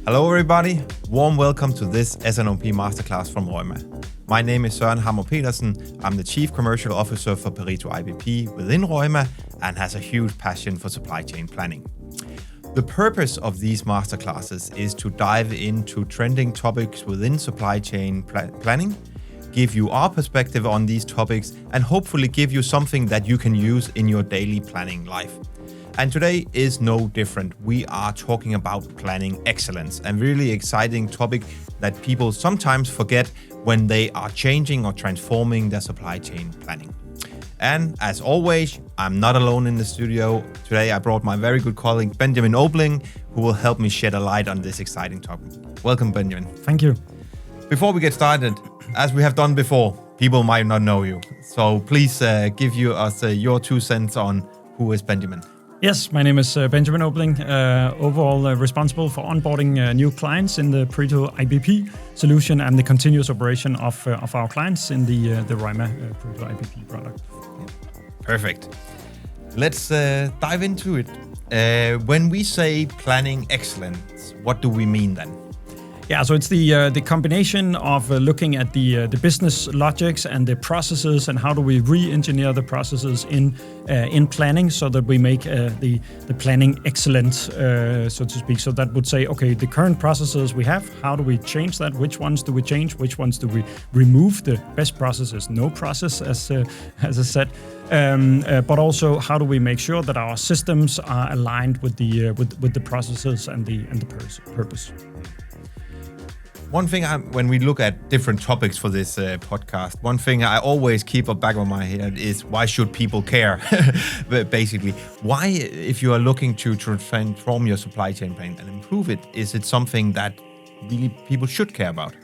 Hello everybody, warm welcome to this S&OP Masterclass from Roima. My name is Søren Pedersen. I'm the Chief Commercial Officer for Pareto IBP within Roima and has a huge passion for supply chain planning. The purpose of these masterclasses is to dive into trending topics within supply chain planning, give you our perspective on these topics, and hopefully give you something that you can use in your daily planning life. And today is no different. We are talking about planning excellence, a really exciting topic that people sometimes forget when they are changing or transforming their supply chain planning. And as always, I'm not alone in the studio. Today I brought my very good colleague, Benjamin Obling, who will help me shed a light on this exciting topic. Welcome, Benjamin. Thank you. Before we get started, as we have done before, people might not know you. So please give us your 2 cents on who is Benjamin. Yes, my name is Benjamin Obling, overall responsible for onboarding new clients in the Pareto IBP solution and the continuous operation of our clients in the Roima Pareto IBP product. Perfect. Let's dive into it. When we say planning excellence, what do we mean then? Yeah, so it's the combination of looking at the business logics and the processes and how do we re-engineer the processes in planning so that we make the planning excellent, so to speak. So that would say, okay, the current processes we have, how do we change that? Which ones do we change? Which ones do we remove? The best processes, no process, as I said. But also, how do we make sure that our systems are aligned with the processes and the purpose? One thing, when we look at different topics for this podcast, one thing I always keep at the back of my head is why should people care? Basically, why, if you are looking to transform your supply chain plan and improve it, is it something that really people should care about?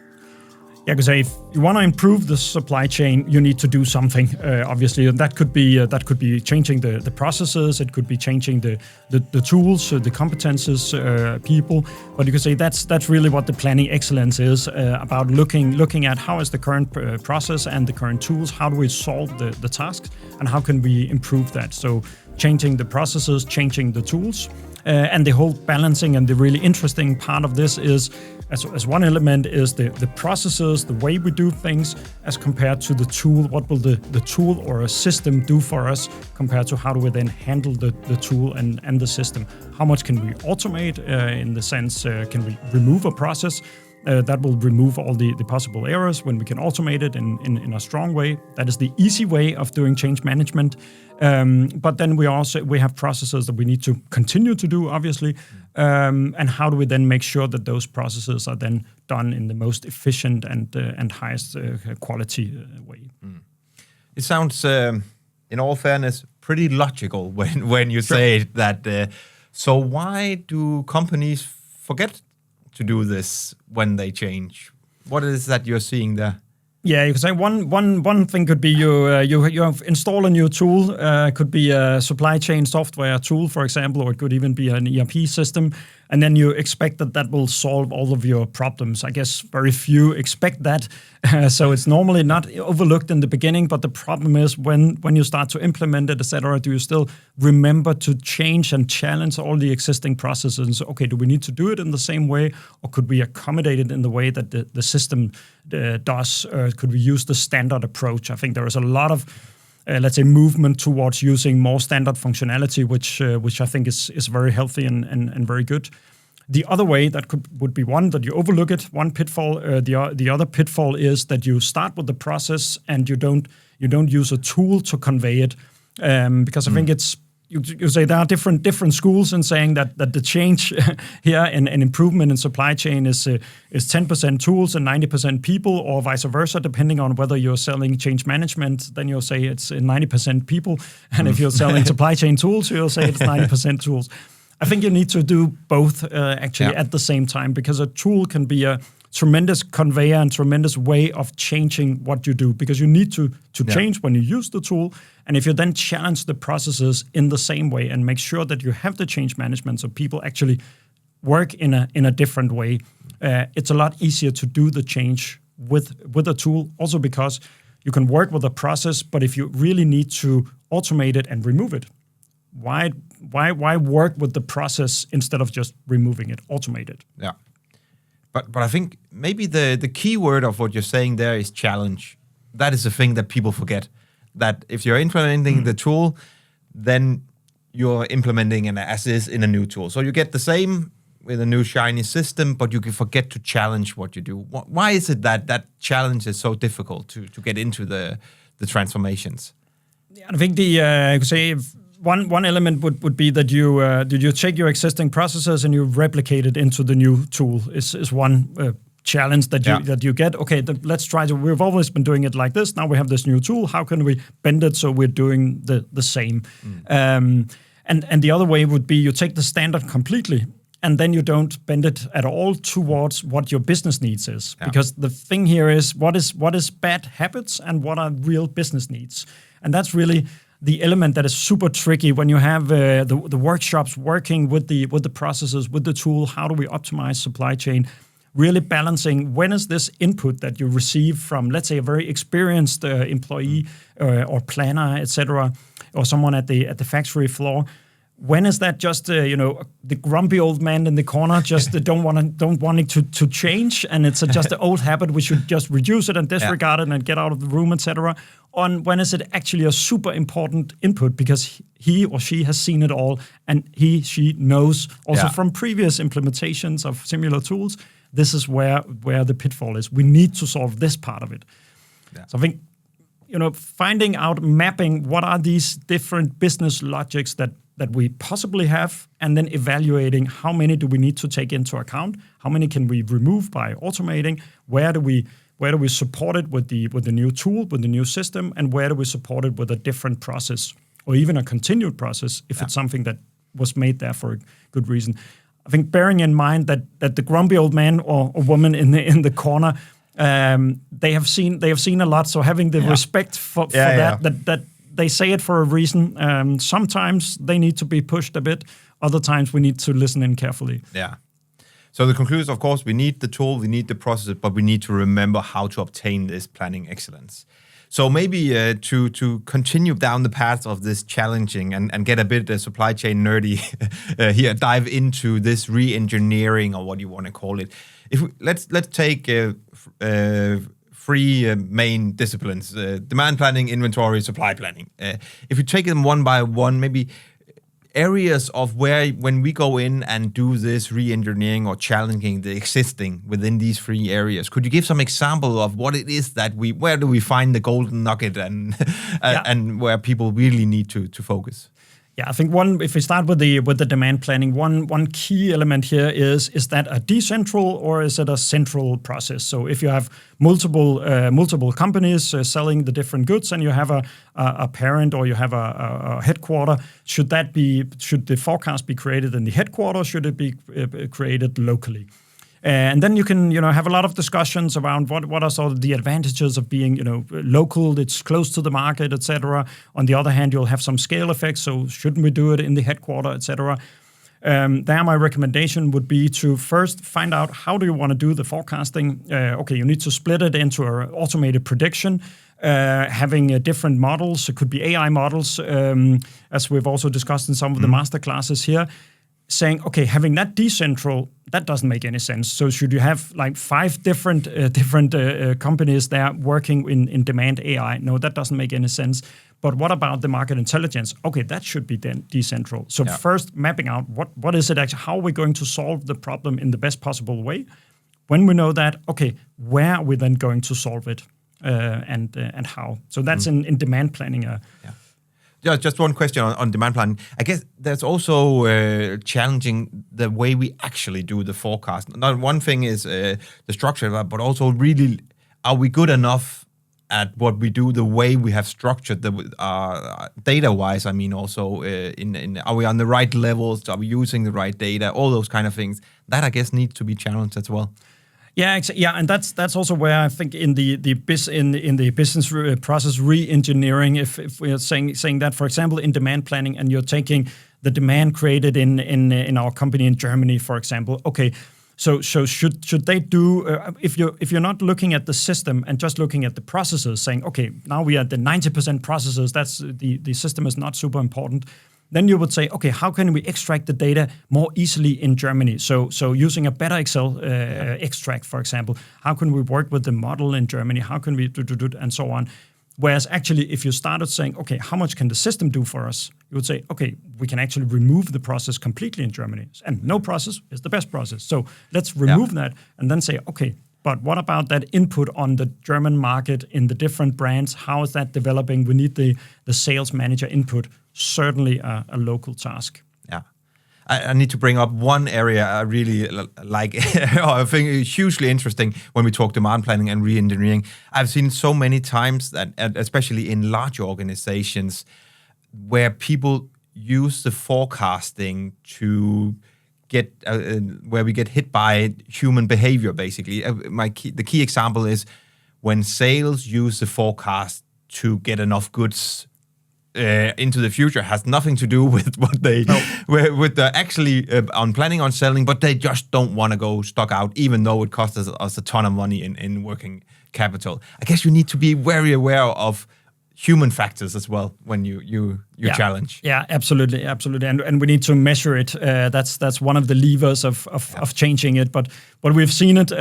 Yeah, because if you want to improve the supply chain, you need to do something. Obviously, and that could be changing the processes. It could be changing the tools, the competences, people. But you could say that's really what the planning excellence is about. Looking at how is the current process and the current tools. How do we solve the tasks, and how can we improve that? So changing the processes, changing the tools. And the whole balancing and the really interesting part of this is, as one element is the processes, the way we do things as compared to the tool. What will the tool or a system do for us compared to how do we then handle the tool and the system? How much can we automate in the sense, can we remove a process? That will remove all the possible errors when we can automate it in a strong way. That is the easy way of doing change management. But then we have processes that we need to continue to do, obviously. And how do we then make sure that those processes are then done in the most efficient and highest quality way? It sounds, in all fairness, pretty logical when you say that. So why do companies forget to do this when they change? What is that you're seeing there? Yeah, you could say one thing could be you install a new tool. Could be a supply chain software tool, for example, or it could even be an ERP system. And then you expect that will solve all of your problems. I guess very few expect that. So it's normally not overlooked in the beginning. But the problem is when you start to implement it, etc., do you still remember to change and challenge all the existing processes? And so, okay, do we need to do it in the same way? Or could we accommodate it in the way that the system does? Could we use the standard approach? I think there is a lot of let's say, movement towards using more standard functionality, which I think is very healthy and very good. The other way that would be one that you overlook it, one pitfall. The other pitfall is that you start with the process and you don't use a tool to convey it, because I think it's. You say there are different schools in saying that the change here and improvement in supply chain is 10% tools and 90% people, or vice versa, depending on whether you're selling change management, then you'll say it's 90% people. And if you're selling supply chain tools, you'll say it's 90% tools. I think you need to do both actually at the same time, because a tool can be a tremendous conveyor and tremendous way of changing what you do, because you need to change when you use the tool. And if you then challenge the processes in the same way and make sure that you have the change management so people actually work in a different way, it's a lot easier to do the change with a tool. Also because You can work with a process, but if you really need to automate it and remove it, why work with the process instead of just removing it? Automate it. Yeah. But I think maybe the key word of what you're saying there is challenge. That is the thing that people forget. That if you're implementing the tool, then you're implementing an as-is in a new tool. So you get the same with a new shiny system, but you can forget to challenge what you do. Why is it that challenge is so difficult to get into the transformations? Yeah, I think I could say one element would be that you take your existing processes and you replicate it into the new tool is one challenge that you get. Okay, let's try to. We've always been doing it like this. Now we have this new tool. How can we bend it so we're doing the same? And the other way would be you take the standard completely, and then you don't bend it at all towards what your business needs is. Yeah. Because the thing here is what is bad habits and what are real business needs, and that's really the element that is super tricky when you have the workshops working with the processes, with the tool. How do we optimize supply chain? Really balancing when is this input that you receive from, let's say, a very experienced employee or planner, etc., or someone at the factory floor. When is that just the grumpy old man in the corner just don't wanting to change, and it's just an old habit, we should just reduce it and disregard it and get out of the room, etc. On when is it actually a super important input because he or she has seen it all and she knows also from previous implementations of similar tools, this is where the pitfall is. We need to solve this part of it. Yeah. So I think finding out, mapping what are these different business logics that we possibly have, and then evaluating how many do we need to take into account, how many can we remove by automating, where do we support it with the new tool, with the new system, and where do we support it with a different process or even a continued process if it's something that was made there for a good reason. I think bearing in mind that the grumpy old man or woman in the corner, they have seen a lot. So having the respect for that they say it for a reason. Sometimes they need to be pushed a bit. Other times we need to listen in carefully. Yeah. So the conclusion, of course, we need the tool, we need the process, but we need to remember how to obtain this planning excellence. So maybe to continue down the path of this challenging and get a bit supply chain nerdy here, dive into this re-engineering or what you want to call it. Let's take three main disciplines: demand planning, inventory, supply planning. If you take them one by one, maybe areas of where when we go in and do this re-engineering or challenging the existing within these three areas, could you give some example of what it is that where do we find the golden nugget and and where people really need to focus? Yeah, I think if we start with the demand planning, one key element here is that a decentral or is it a central process? So if you have multiple companies selling the different goods and you have a parent or you have a headquarter, should the forecast be created in the headquarters? Should it be created locally? And then you can, have a lot of discussions around what are sort of the advantages of being, local. It's close to the market, etc. On the other hand, you'll have some scale effects. So shouldn't we do it in the headquarter, etc. There, my recommendation would be to first find out how do you want to do the forecasting. Okay, you need to split it into an automated prediction. Having different models. It could be AI models, as we've also discussed in some of the masterclasses here. Saying, okay, having that decentral, that doesn't make any sense. So should you have like 5 different companies there working in demand AI? No, that doesn't make any sense. But what about the market intelligence? Okay, that should be then decentral. So first mapping out what is it actually, how are we going to solve the problem in the best possible way? When we know that, okay, where are we then going to solve it and how? So that's in demand planning. Yeah, just one question on demand planning. I guess there's also challenging the way we actually do the forecast. Now, one thing is the structure, but also really, are we good enough at what we do, the way we have structured the data-wise? I mean, also, are we on the right levels? Are we using the right data? All those kind of things. That, I guess, needs to be challenged as well. Yeah, and that's also where I think in the business process re-engineering, if we're saying that, for example, in demand planning, and you're taking the demand created in our company in Germany, for example. Okay, So should they do if you're not looking at the system and just looking at the processes, saying okay, now we are at the 90% processes, that's the system is not super important. Then you would say, okay, how can we extract the data more easily in Germany? So using a better Excel extract, for example, how can we work with the model in Germany? How can we do and so on? Whereas actually, if you started saying, okay, how much can the system do for us? You would say, okay, we can actually remove the process completely in Germany. And no process is the best process. So let's remove that and then say, okay, but what about that input on the German market in the different brands? How is that developing? We need the sales manager input. Certainly a local task. Yeah. I need to bring up one area I really like, or I think is hugely interesting when we talk demand planning and re-engineering. I've seen so many times that, especially in large organizations, where people use the forecasting to get where we get hit by human behavior. Basically, the key example is when sales use the forecast to get enough goods into the future. Has nothing to do with what they with the actually on planning on selling, but they just don't want to go stock out, even though it costs us a ton of money in working capital. I guess you need to be very aware of human factors as well when you challenge. Yeah, absolutely, and we need to measure it. That's one of the levers of changing it. But we've seen it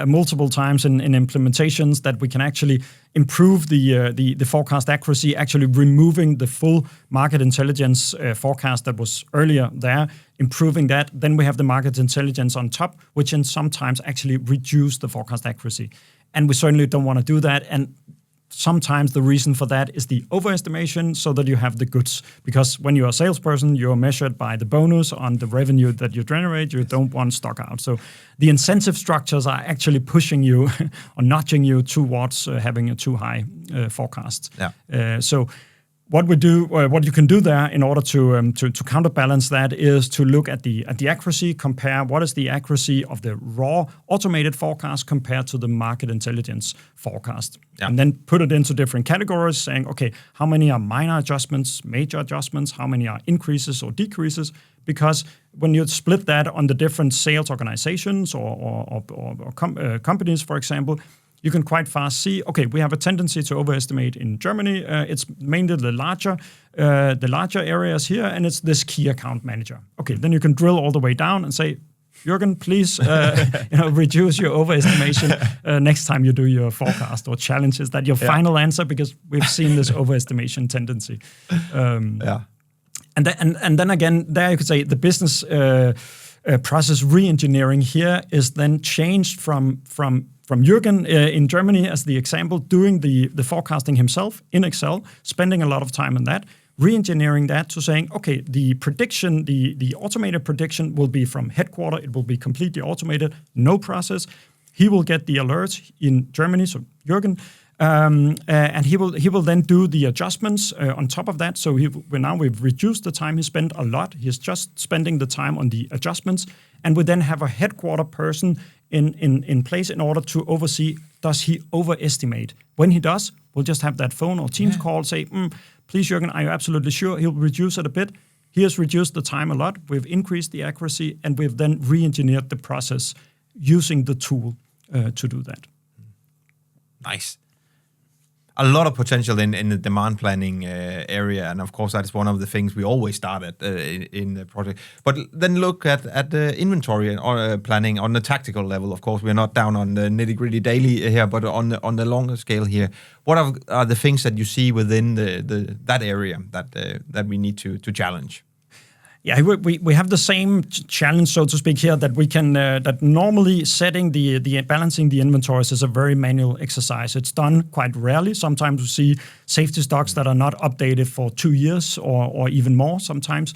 multiple times in implementations that we can actually improve the forecast accuracy, actually removing the full market intelligence forecast that was earlier there, improving that. Then we have the market intelligence on top, which can sometimes actually reduce the forecast accuracy. And we certainly don't want to do that. And sometimes the reason for that is the overestimation so that you have the goods. Because when you're a salesperson, you're measured by the bonus on the revenue that you generate. You don't want stock out. So the incentive structures are actually pushing you or nudging you towards having a too high forecast. Yeah. So what we do, what you can do there in order to counterbalance that is to look at the accuracy, compare what is the accuracy of the raw automated forecast compared to the market intelligence forecast, and then put it into different categories, saying, okay, how many are minor adjustments, major adjustments, how many are increases or decreases? Because when you split that on the different sales organizations or companies, for example, you can quite fast see, okay, we have a tendency to overestimate in Germany. It's mainly the larger areas here, and it's this key account manager. Okay, then you can drill all the way down and say, Jürgen, please, reduce your overestimation next time you do your forecast, or challenge. Is that your final answer? Because we've seen this overestimation tendency. And then again, there you could say the business process re-engineering here is then changed from Jürgen in Germany, as the example, doing the forecasting himself in Excel, spending a lot of time on that, re-engineering that to saying, okay, the prediction, the automated prediction will be from headquarters. It will be completely automated, no process. He will get the alerts in Germany, so Jürgen, and he will then do the adjustments on top of that. So we've reduced the time he spent a lot. He's just spending the time on the adjustments, and we then have a headquarter person in place in order to oversee, does he overestimate? When he does, we'll just have that phone or Teams call, say, please, Jürgen, are you absolutely sure? He'll reduce it a bit. He has reduced the time a lot. We've increased the accuracy, and we've then re-engineered the process using the tool to do that. Nice. A lot of potential in the demand planning area, and of course that is one of the things we always start at in the project. But then look at the inventory and planning on the tactical level. Of course, we're not down on the nitty-gritty daily here, but on the longer scale here, what are the things that you see within that area that we need to challenge? Yeah, we have the same challenge, so to speak, here, that we can that normally setting the balancing the inventories is a very manual exercise. It's done quite rarely. Sometimes we see safety stocks that are not updated for 2 years or even more sometimes.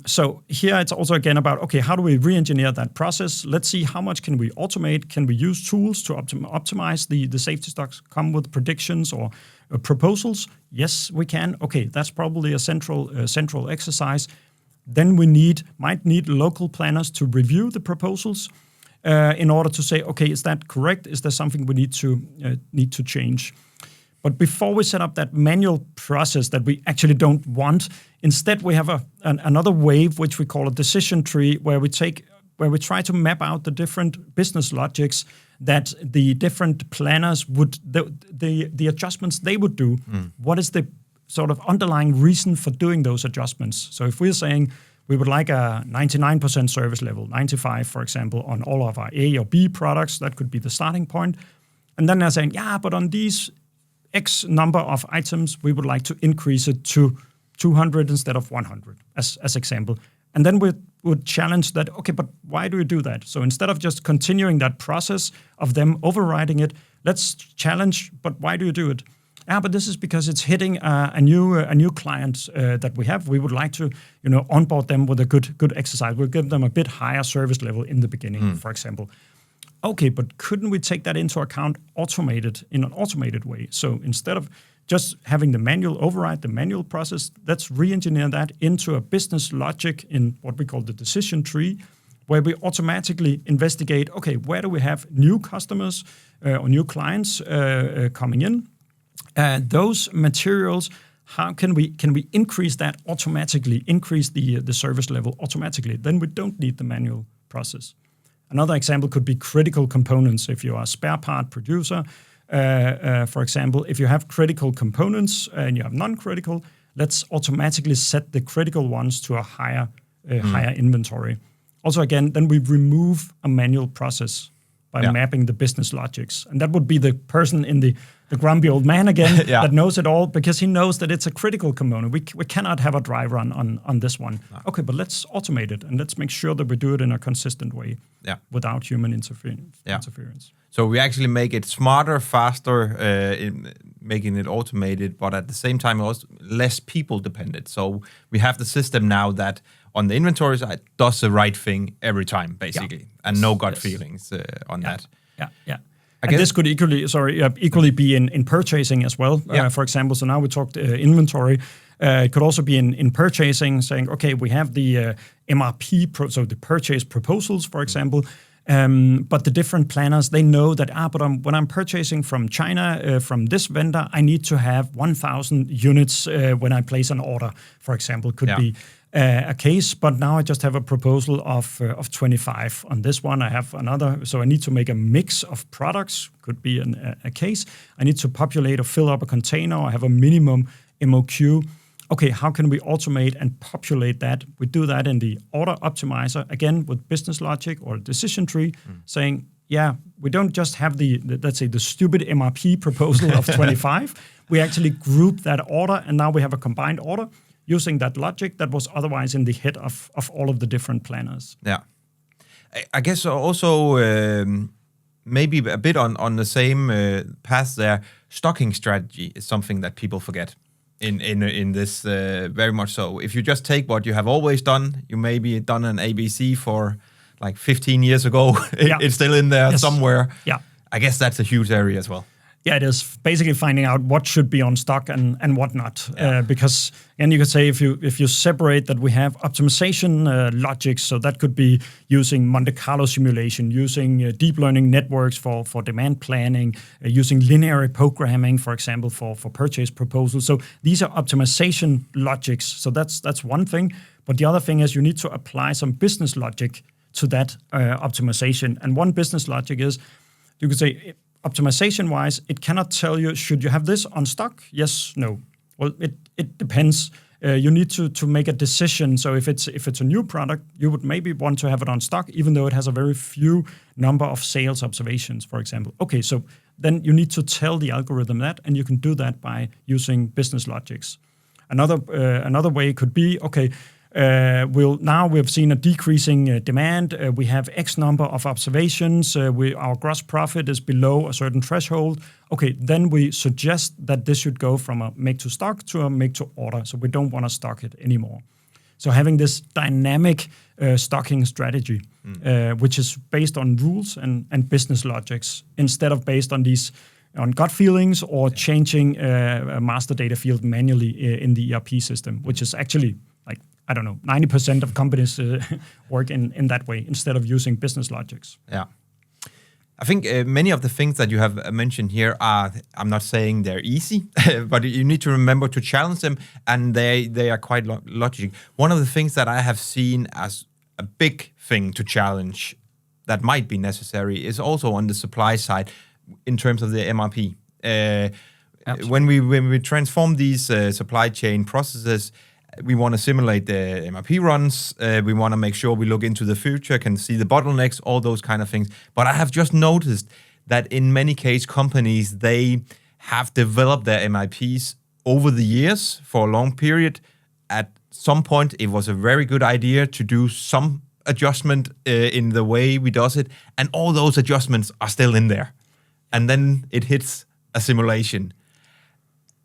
So here it's also again about, okay, how do we re-engineer that process? Let's see how much can we automate? Can we use tools to optimize the safety stocks, come with predictions or proposals? Yes, we can. Okay, that's probably a central exercise. Then we might need local planners to review the proposals in order to say, okay, is that correct? Is there something we need to change? But before we set up that manual process that we actually don't want, instead we have another wave, which we call a decision tree, where we take where we try to map out the different business logics that the different planners would, the adjustments they would do. What is the sort of underlying reason for doing those adjustments? So if we're saying we would like a 99% service level, 95, for example, on all of our A or B products, that could be the starting point. And then they're saying, yeah, but on these X number of items, we would like to increase it to 200 instead of 100, as example. And then we would challenge that, okay, but why do we do that? So instead of just continuing that process of them overriding it, let's challenge, but why do you do it? Yeah, but this is because it's hitting a new client that we have. We would like to, onboard them with a good exercise. We'll give them a bit higher service level in the beginning, for example. Okay, but couldn't we take that into account in an automated way? So instead of just having the manual override the manual process, let's re-engineer that into a business logic in what we call the decision tree, where we automatically investigate, okay, where do we have new customers or new clients coming in? Those materials, how can we increase that automatically, increase the service level automatically? Then we don't need the manual process. Another example could be critical components. If you are a spare part producer, for example, if you have critical components and you have non-critical, let's automatically set the critical ones to a higher inventory. Also, again, then we remove a manual process by mapping the business logics. And that would be the person in the grumpy old man again that knows it all, because he knows that it's a critical component. We cannot have a dry run on this one. No. Okay, but let's automate it and let's make sure that we do it in a consistent way without human interference. So we actually make it smarter, faster, in making it automated, but at the same time also less people dependent. So we have the system now that on the inventory side does the right thing every time, basically, and no gut feelings on that. Yeah. And this could equally be in purchasing as well. For example, so now we talked inventory. It could also be in purchasing, saying, okay, we have the MRP, so the purchase proposals, for example. But the different planners, they know that, when I'm purchasing from China, from this vendor, I need to have 1,000 units when I place an order, for example, could be a case. But now I just have a proposal of 25 on this one. I have another, so I need to make a mix of products, could be a case. I need to populate or fill up a container. I have a minimum MOQ. Okay, how can we automate and populate that? We do that in the order optimizer, again, with business logic or decision tree, saying, we don't just have let's say, the stupid MRP proposal of 25. We actually group that order, and now we have a combined order using that logic that was otherwise in the head of all of the different planners. Yeah. I guess also maybe a bit on the same path there, stocking strategy is something that people forget. In this, very much so. If you just take what you have always done, you maybe done an ABC for like 15 years ago, it's still in there somewhere. Yeah, I guess that's a huge area as well. Yeah, it is basically finding out what should be on stock and what not. Because, and you could say if you separate that, we have optimization logics, so that could be using Monte Carlo simulation, using deep learning networks for demand planning, using linear programming, for example, for purchase proposals. So these are optimization logics. So that's one thing. But the other thing is you need to apply some business logic to that optimization. And one business logic is, you could say, optimization-wise, it cannot tell you, should you have this on stock? Yes, no. Well, it depends. You need to make a decision. So if it's a new product, you would maybe want to have it on stock, even though it has a very few number of sales observations, for example. Okay, so then you need to tell the algorithm that, and you can do that by using business logics. Another way could be, okay, we've seen a decreasing demand. We have X number of observations. Our gross profit is below a certain threshold. Okay, then we suggest that this should go from a make to stock to a make to order. So we don't want to stock it anymore. So having this dynamic stocking strategy, which is based on rules and business logics, instead of based on gut feelings or changing a master data field manually in the ERP system, which is actually 90% of companies work in that way instead of using business logics. Yeah. I think many of the things that you have mentioned here I'm not saying they're easy, but you need to remember to challenge them, and they are quite logical. One of the things that I have seen as a big thing to challenge that might be necessary is also on the supply side in terms of the MRP. When we transform these supply chain processes, we want to simulate the MRP runs. We want to make sure we look into the future, can see the bottlenecks, all those kind of things. But I have just noticed that in many case companies, they have developed their MRPs over the years for a long period. At some point, it was a very good idea to do some adjustment in the way we does it, and all those adjustments are still in there. And then it hits a simulation.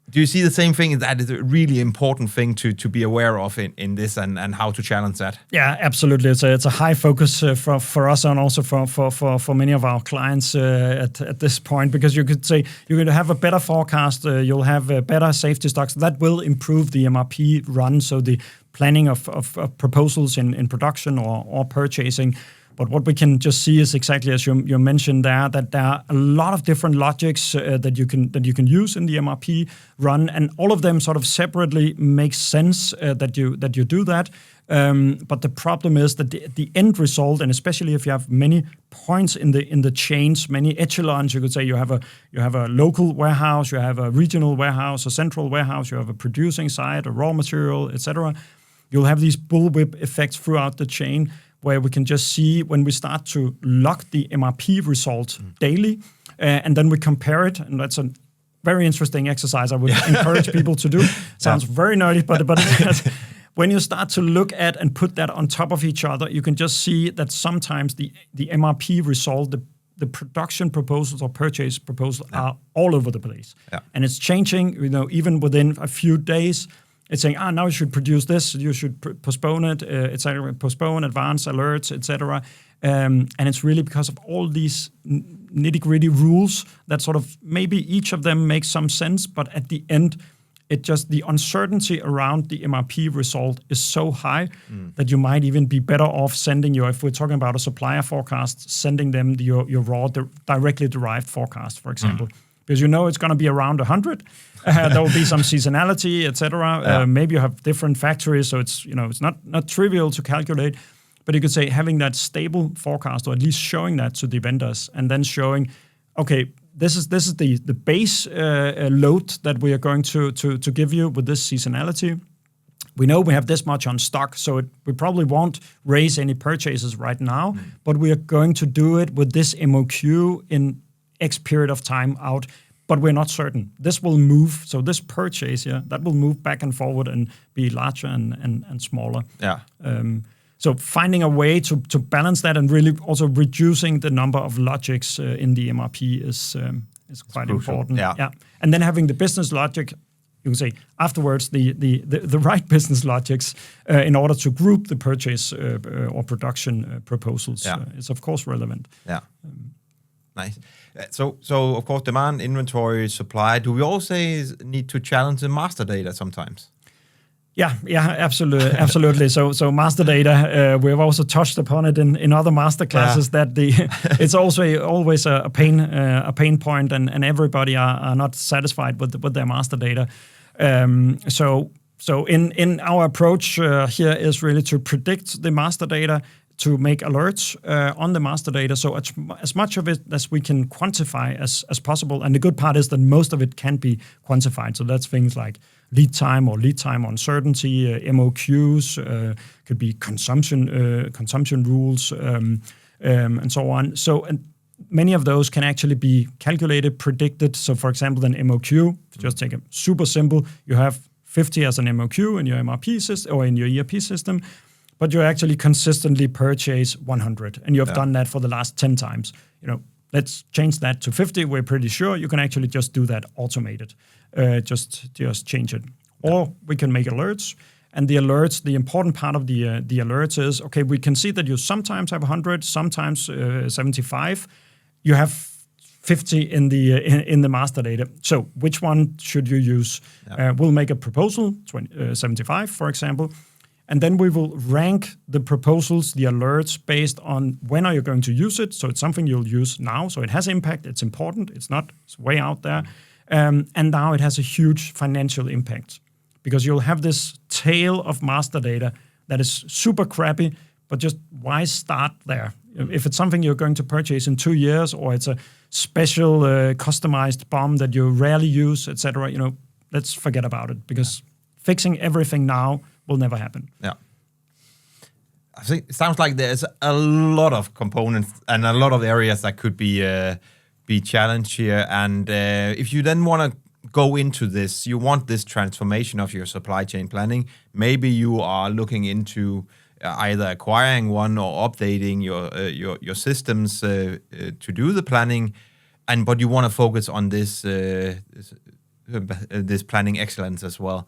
Do you see the same thing? That is a really important thing to be aware of in this and how to challenge that. Yeah, absolutely. It's a high focus for us and also for many of our clients at this point, because you could say you're going to have a better forecast, you'll have better safety stocks. That will improve the MRP run, so the planning of proposals in production or purchasing. But what we can just see is exactly as you mentioned there, that there are a lot of different logics that you can use in the MRP run, and all of them sort of separately make sense that you do that. But the problem is that the end result, and especially if you have many points in the chains, many echelons, you could say you have a local warehouse, you have a regional warehouse, a central warehouse, you have a producing site, a raw material, etc. You'll have these bullwhip effects throughout the chain, where we can just see when we start to log the MRP result daily, and then we compare it, and that's a very interesting exercise I would encourage people to do. Sounds very nerdy, but when you start to look at and put that on top of each other, you can just see that sometimes the MRP result, the production proposals or purchase proposals are all over the place. Yeah. And it's changing, even within a few days. It's saying, now you should produce this, you should postpone it, etc., postpone, advance, alerts, etc. And it's really because of all these nitty-gritty rules that sort of maybe each of them makes some sense, but at the end, the uncertainty around the MRP result is so high that you might even be better off sending if we're talking about a supplier forecast, sending them your raw, directly derived forecast, for example. Because it's going to be around 100. There will be some seasonality, etc. Yeah. Maybe you have different factories, so it's not trivial to calculate. But you could say having that stable forecast, or at least showing that to the vendors, and then showing, okay, this is the base load that we are going to give you with this seasonality. We know we have this much on stock, so we probably won't raise any purchases right now, but we are going to do it with this MOQ in X period of time out, but we're not certain. This will move, so this purchase, that will move back and forward and be larger and smaller. Yeah. So finding a way to balance that and really also reducing the number of logics in the MRP is quite important. Yeah. And then having the business logic, you can say afterwards the right business logics in order to group the purchase or production proposals is of course relevant. Yeah. Nice. So of course, demand, inventory, supply. Do we also need to challenge the master data sometimes? Yeah, absolutely. So master data, we have also touched upon it in other master classes that it's also always a pain point, and everybody are not satisfied with their master data. So in our approach here is really to predict the master data, to make alerts on the master data, so as much of it as we can quantify as possible. And the good part is that most of it can be quantified. So that's things like lead time or lead time uncertainty, MOQs, could be consumption rules, and so on. So and many of those can actually be calculated, predicted. So for example, an MOQ, just take a super simple, you have 50 as an MOQ in your MRP system or in your ERP system, but you actually consistently purchase 100, and you have done that for the last 10 times. Let's change that to 50. We're pretty sure you can actually just do that automated. Just change it. Or we can make alerts, and the alerts, the important part of the alerts is, okay, we can see that you sometimes have 100, sometimes 75. You have 50 in the master data. So which one should you use? We'll make a proposal, 75, for example. And then we will rank the proposals, the alerts, based on when are you going to use it. So it's something you'll use now. So it has impact. It's important. It's way out there. And now it has a huge financial impact, because you'll have this tail of master data that is super crappy, but just why start there? If it's something you're going to purchase in 2 years, or it's a special customized BOM that you rarely use, etc., let's forget about it, because fixing everything now will never happen. Yeah. I think it sounds like there's a lot of components and a lot of areas that could be challenged here. And if you then want to go into this, you want this transformation of your supply chain planning, maybe you are looking into either acquiring one or updating your systems to do the planning, but you want to focus on this planning excellence as well.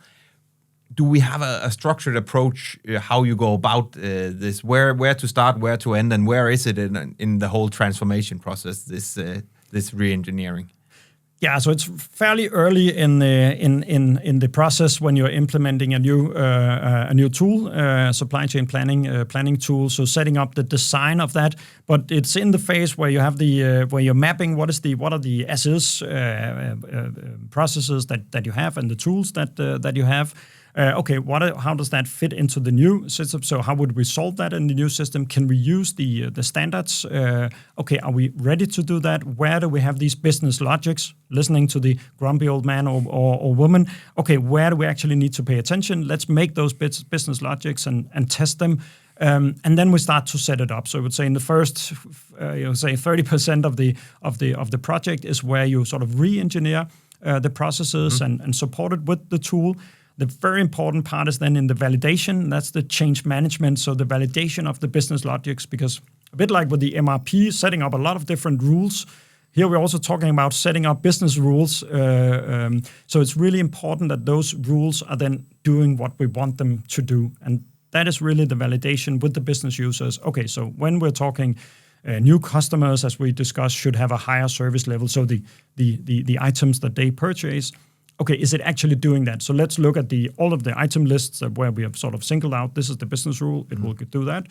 Do we have a structured approach how you go about this? Where to start, where to end, and where is it in the whole transformation process? This re-engineering. Yeah, so it's fairly early in the process when you're implementing a new tool, supply chain planning tool. So setting up the design of that, but it's in the phase where you have where you're mapping what are the as-is processes that you have and the tools that you have. How does that fit into the new system? So how would we solve that in the new system? Can we use the standards? Are we ready to do that? Where do we have these business logics? Listening to the grumpy old man or woman. Where do we actually need to pay attention? Let's make those business logics and test them. And then we start to set it up. So I would say in the first, 30% of the project is where you sort of re-engineer the processes and support it with the tool. The very important part is then in the validation. That's the change management. So the validation of the business logics, because a bit like with the MRP, setting up a lot of different rules. Here we're also talking about setting up business rules. So it's really important that those rules are then doing what we want them to do. And that is really the validation with the business users. So when we're talking new customers, as we discussed, should have a higher service level. So the items that they purchase, is it actually doing that? So let's look at all of the item lists where we have sort of singled out, this is the business rule, it will do that.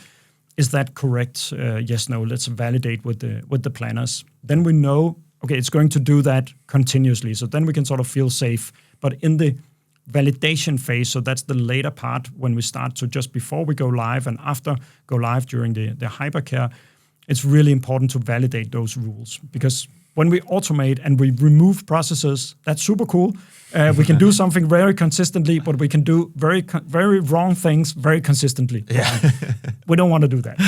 Is that correct? Yes, no, let's validate with the planners. Then we know, it's going to do that continuously. So then we can sort of feel safe. But in the validation phase, so that's the later part when we start to just before we go live and after go live during the hypercare, it's really important to validate those rules, because when we automate and we remove processes, that's super cool. We can do something very consistently, but we can do very wrong things very consistently. Yeah. We don't want to do that.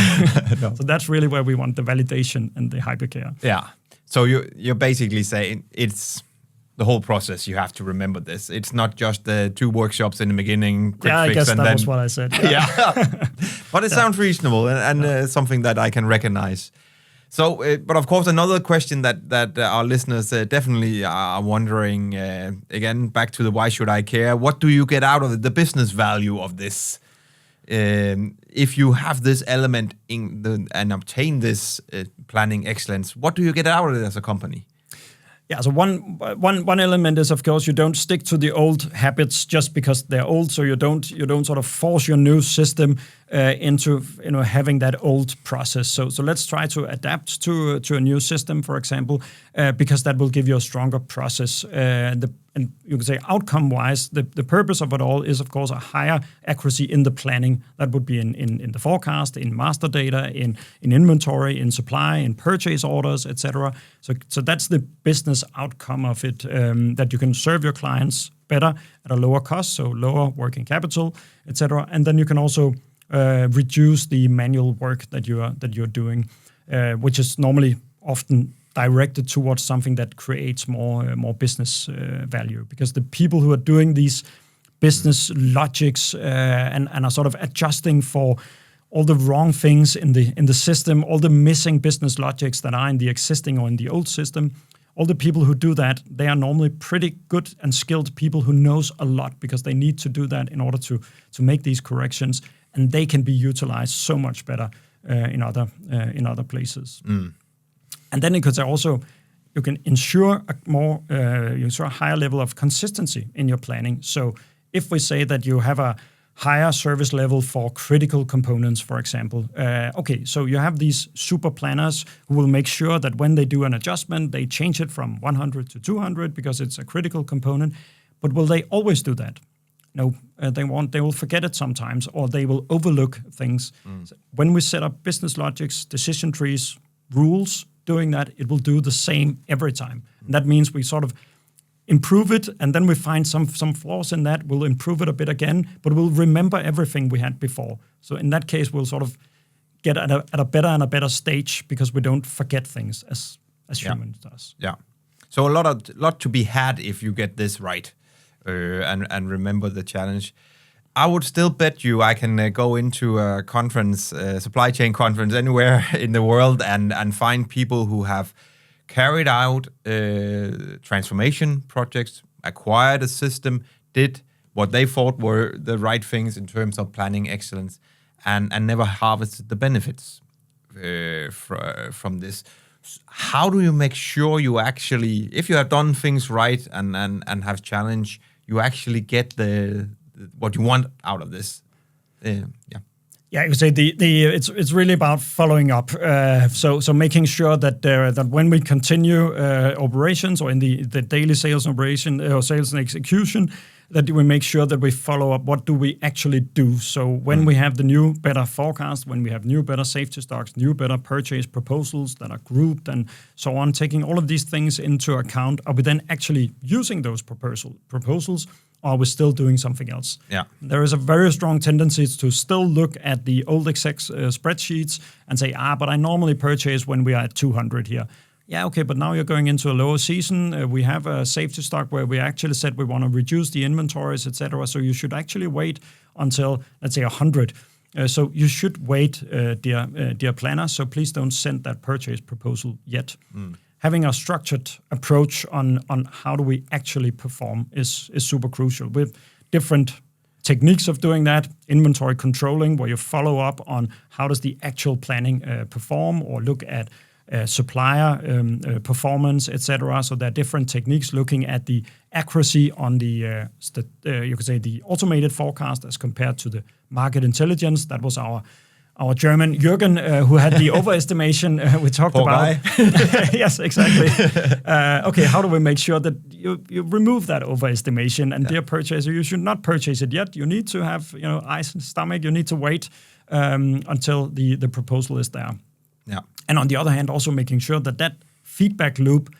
No. So that's really where we want the validation and the hypercare. Yeah. So you're basically saying it's the whole process. You have to remember this. It's not just the 2 workshops in the beginning. I guess that was what I said. Yeah. But it sounds reasonable and something that I can recognize. So, but of course, another question that our listeners definitely are wondering, again, back to the why should I care? What do you get out of it, the business value of this? If you have this element and obtain this planning excellence, what do you get out of it as a company? Yeah, so one element is, of course, you don't stick to the old habits just because they're old. So you don't sort of force your new system into having that old process. So let's try to adapt to a new system, for example, because that will give you a stronger process. And you can say outcome-wise, the purpose of it all is, of course, a higher accuracy in the planning. That would be in the forecast, in master data, in inventory, in supply, in purchase orders, etc. So that's the business outcome of it, that you can serve your clients better at a lower cost, so lower working capital, etc. And then you can also reduce the manual work that you're doing, which is normally often directed towards something that creates more business value, because the people who are doing these business logics and are sort of adjusting for all the wrong things in the system, all the missing business logics that are in the existing or in the old system, all the people who do that, they are normally pretty good and skilled people who knows a lot, because they need to do that in order to make these corrections, and they can be utilized so much better in other places. And then you can ensure a higher level of consistency in your planning. So if we say that you have a higher service level for critical components, for example, so you have these super planners who will make sure that when they do an adjustment, they change it from 100 to 200 because it's a critical component. But will they always do that? No, they won't. They will forget it sometimes, or they will overlook things. So when we set up business logics, decision trees, rules, doing that, it will do the same every time. And that means we sort of improve it, and then we find some flaws in that. We'll improve it a bit again, but we'll remember everything we had before. So in that case, we'll sort of get at a better and a better stage because we don't forget things as humans does. Yeah. So a lot to be had if you get this right, and remember the challenge. I would still bet you I can go into a conference, supply chain conference anywhere in the world, and find people who have carried out transformation projects, acquired a system, did what they thought were the right things in terms of planning excellence, and never harvested the benefits from this. How do you make sure you actually, if you have done things right and have challenge, you actually get what you want out of this? Yeah, I would say it's really about following up. So making sure that when we continue operations or in the daily sales operation or sales and execution, that we make sure that we follow up. What do we actually do? So when we have the new, better forecast, when we have new, better safety stocks, new, better purchase proposals that are grouped and so on, taking all of these things into account, are we then actually using those proposals? Or are we still doing something else? Yeah. There is a very strong tendency to still look at the old Excel spreadsheets and say, but I normally purchase when we are at 200 here. Yeah, okay, but now you're going into a lower season. We have a safety stock where we actually said we want to reduce the inventories, etc. So you should actually wait until, let's say, 100. So you should wait, dear planner. So please don't send that purchase proposal yet. Having a structured approach on how do we actually perform is super crucial. With different techniques of doing that, inventory controlling, where you follow up on how does the actual planning perform, or look at supplier performance, etc. So there are different techniques looking at the accuracy on the you could say the automated forecast as compared to the market intelligence. That was our German Jürgen, who had the overestimation we talked Poor about. Guy. Yes, exactly. Okay, how do we make sure that you remove that overestimation? And dear purchaser, you should not purchase it yet. You need to have ice in the stomach. You need to wait until the proposal is there. Yeah. And on the other hand, also making sure that feedback loop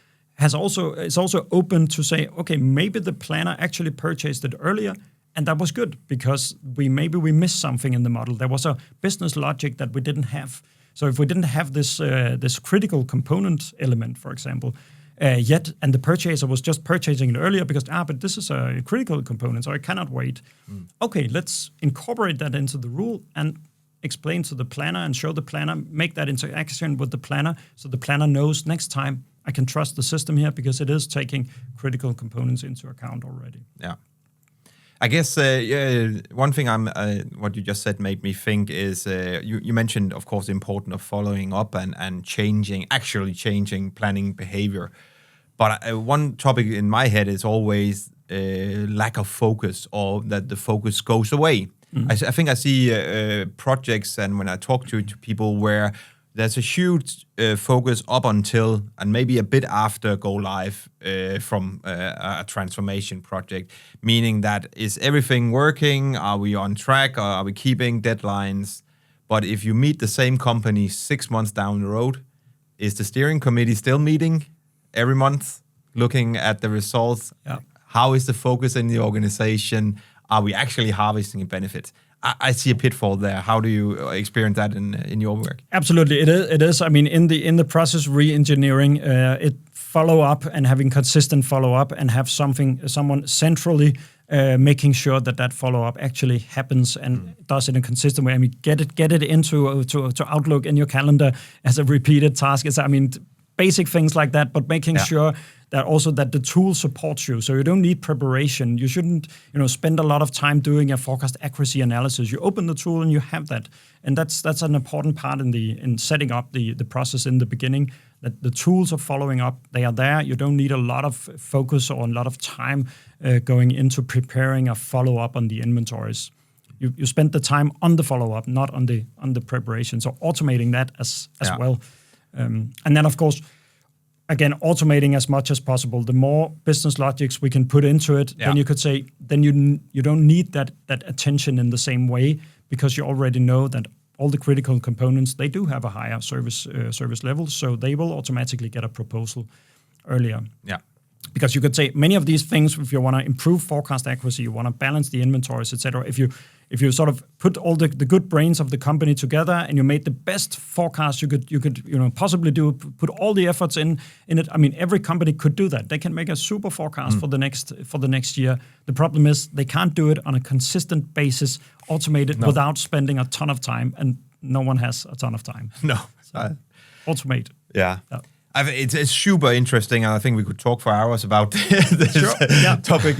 is also open to say, okay, maybe the planner actually purchased it earlier. And that was good because maybe we missed something in the model. There was a business logic that we didn't have. So if we didn't have this critical component element, for example, yet, and the purchaser was just purchasing it earlier because, but this is a critical component, so I cannot wait. Okay, let's incorporate that into the rule and explain to the planner and show the planner, make that interaction with the planner so the planner knows next time I can trust the system here because it is taking critical components into account already. Yeah. I guess one thing what you just said made me think is you mentioned, of course, the importance of following up and actually changing planning behavior. But one topic in my head is always lack of focus, or that the focus goes away. I think I see projects, and when I talk to people, where there's a huge focus up until and maybe a bit after go live from a transformation project, meaning that is everything working? Are we on track? Or are we keeping deadlines? But if you meet the same company 6 months down the road, is the steering committee still meeting every month, looking at the results? Yeah. How is the focus in the organization? Are we actually harvesting benefits? I see a pitfall there. How do you experience that in your work? Absolutely, it is. I mean, in the process re-engineering, it follow up and having consistent follow up and have someone centrally making sure that follow up actually happens and does it in a consistent way. I mean, get it into to Outlook in your calendar as a repeated task. Basic things like that, but making sure that also that the tool supports you. So you don't need preparation. You shouldn't, spend a lot of time doing a forecast accuracy analysis. You open the tool and you have that. And that's an important part in setting up the process in the beginning, that the tools are following up. They are there. You don't need a lot of focus or a lot of time going into preparing a follow-up on the inventories. You spend the time on the follow-up, not on the preparation. So automating that as well. And then, of course, again, automating as much as possible. The more business logics we can put into it, then you could say, then you don't need that attention in the same way, because you already know that all the critical components, they do have a higher service level, so they will automatically get a proposal earlier. Yeah. Because you could say many of these things, if you want to improve forecast accuracy, you want to balance the inventories, etc. If you sort of put all the good brains of the company together and you made the best forecast you could possibly do, put all the efforts in it. I mean, every company could do that. They can make a super forecast for the next year. The problem is they can't do it on a consistent basis, automated without spending a ton of time, and no one has a ton of time. No, so, automate. Yeah. It's super interesting, and I think we could talk for hours about this topic.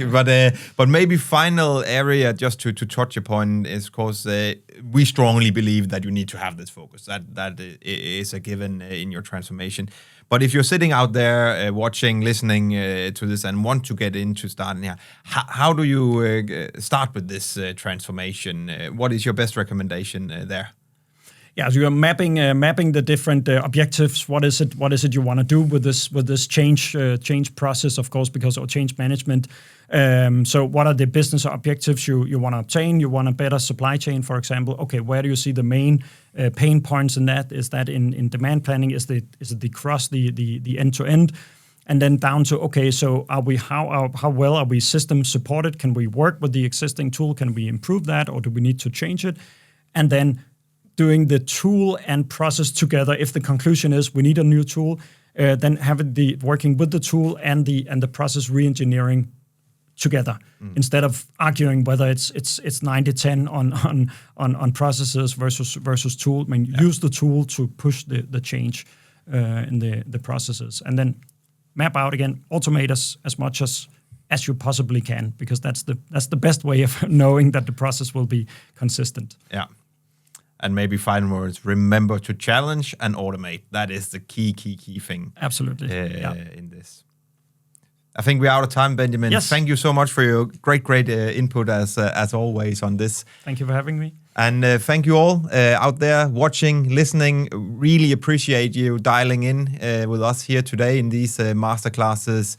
But maybe final area just to touch upon is, of course, we strongly believe that you need to have this focus. That is a given in your transformation. But if you're sitting out there watching, listening to this, and want to get into starting here, how do you start with this transformation? What is your best recommendation there? Yeah, so you're mapping the different objectives. What is it you want to do with this change process? Of course, because of change management. So, what are the business objectives you want to obtain? You want a better supply chain, for example. Okay, where do you see the main pain points in that? Is that in demand planning? Is it across the end to end? And then down to, okay, so how well are we system supported? Can we work with the existing tool? Can we improve that, or do we need to change it? And then doing the tool and process together. If the conclusion is we need a new tool, then having working with the tool and the process re-engineering together, instead of arguing whether it's 90-10 on processes versus tool. I mean, use the tool to push the change in the processes, and then map out again, automate as much as you possibly can, because that's the best way of knowing that the process will be consistent. Yeah. And maybe final words, remember to challenge and automate. That is the key thing. Absolutely. In this. I think we're out of time, Benjamin. Yes. Thank you so much for your great input as always on this. Thank you for having me. And thank you all out there watching, listening. Really appreciate you dialing in with us here today in these masterclasses.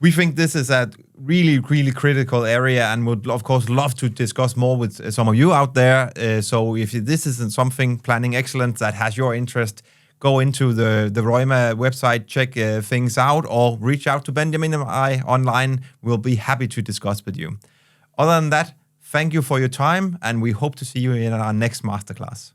We think this is a really critical area, and would, of course, love to discuss more with some of you out there. So if this isn't something Planning Excellence that has your interest, go into the Roima website, check things out, or reach out to Benjamin and I online. We'll be happy to discuss with you. Other than that, thank you for your time, and we hope to see you in our next masterclass.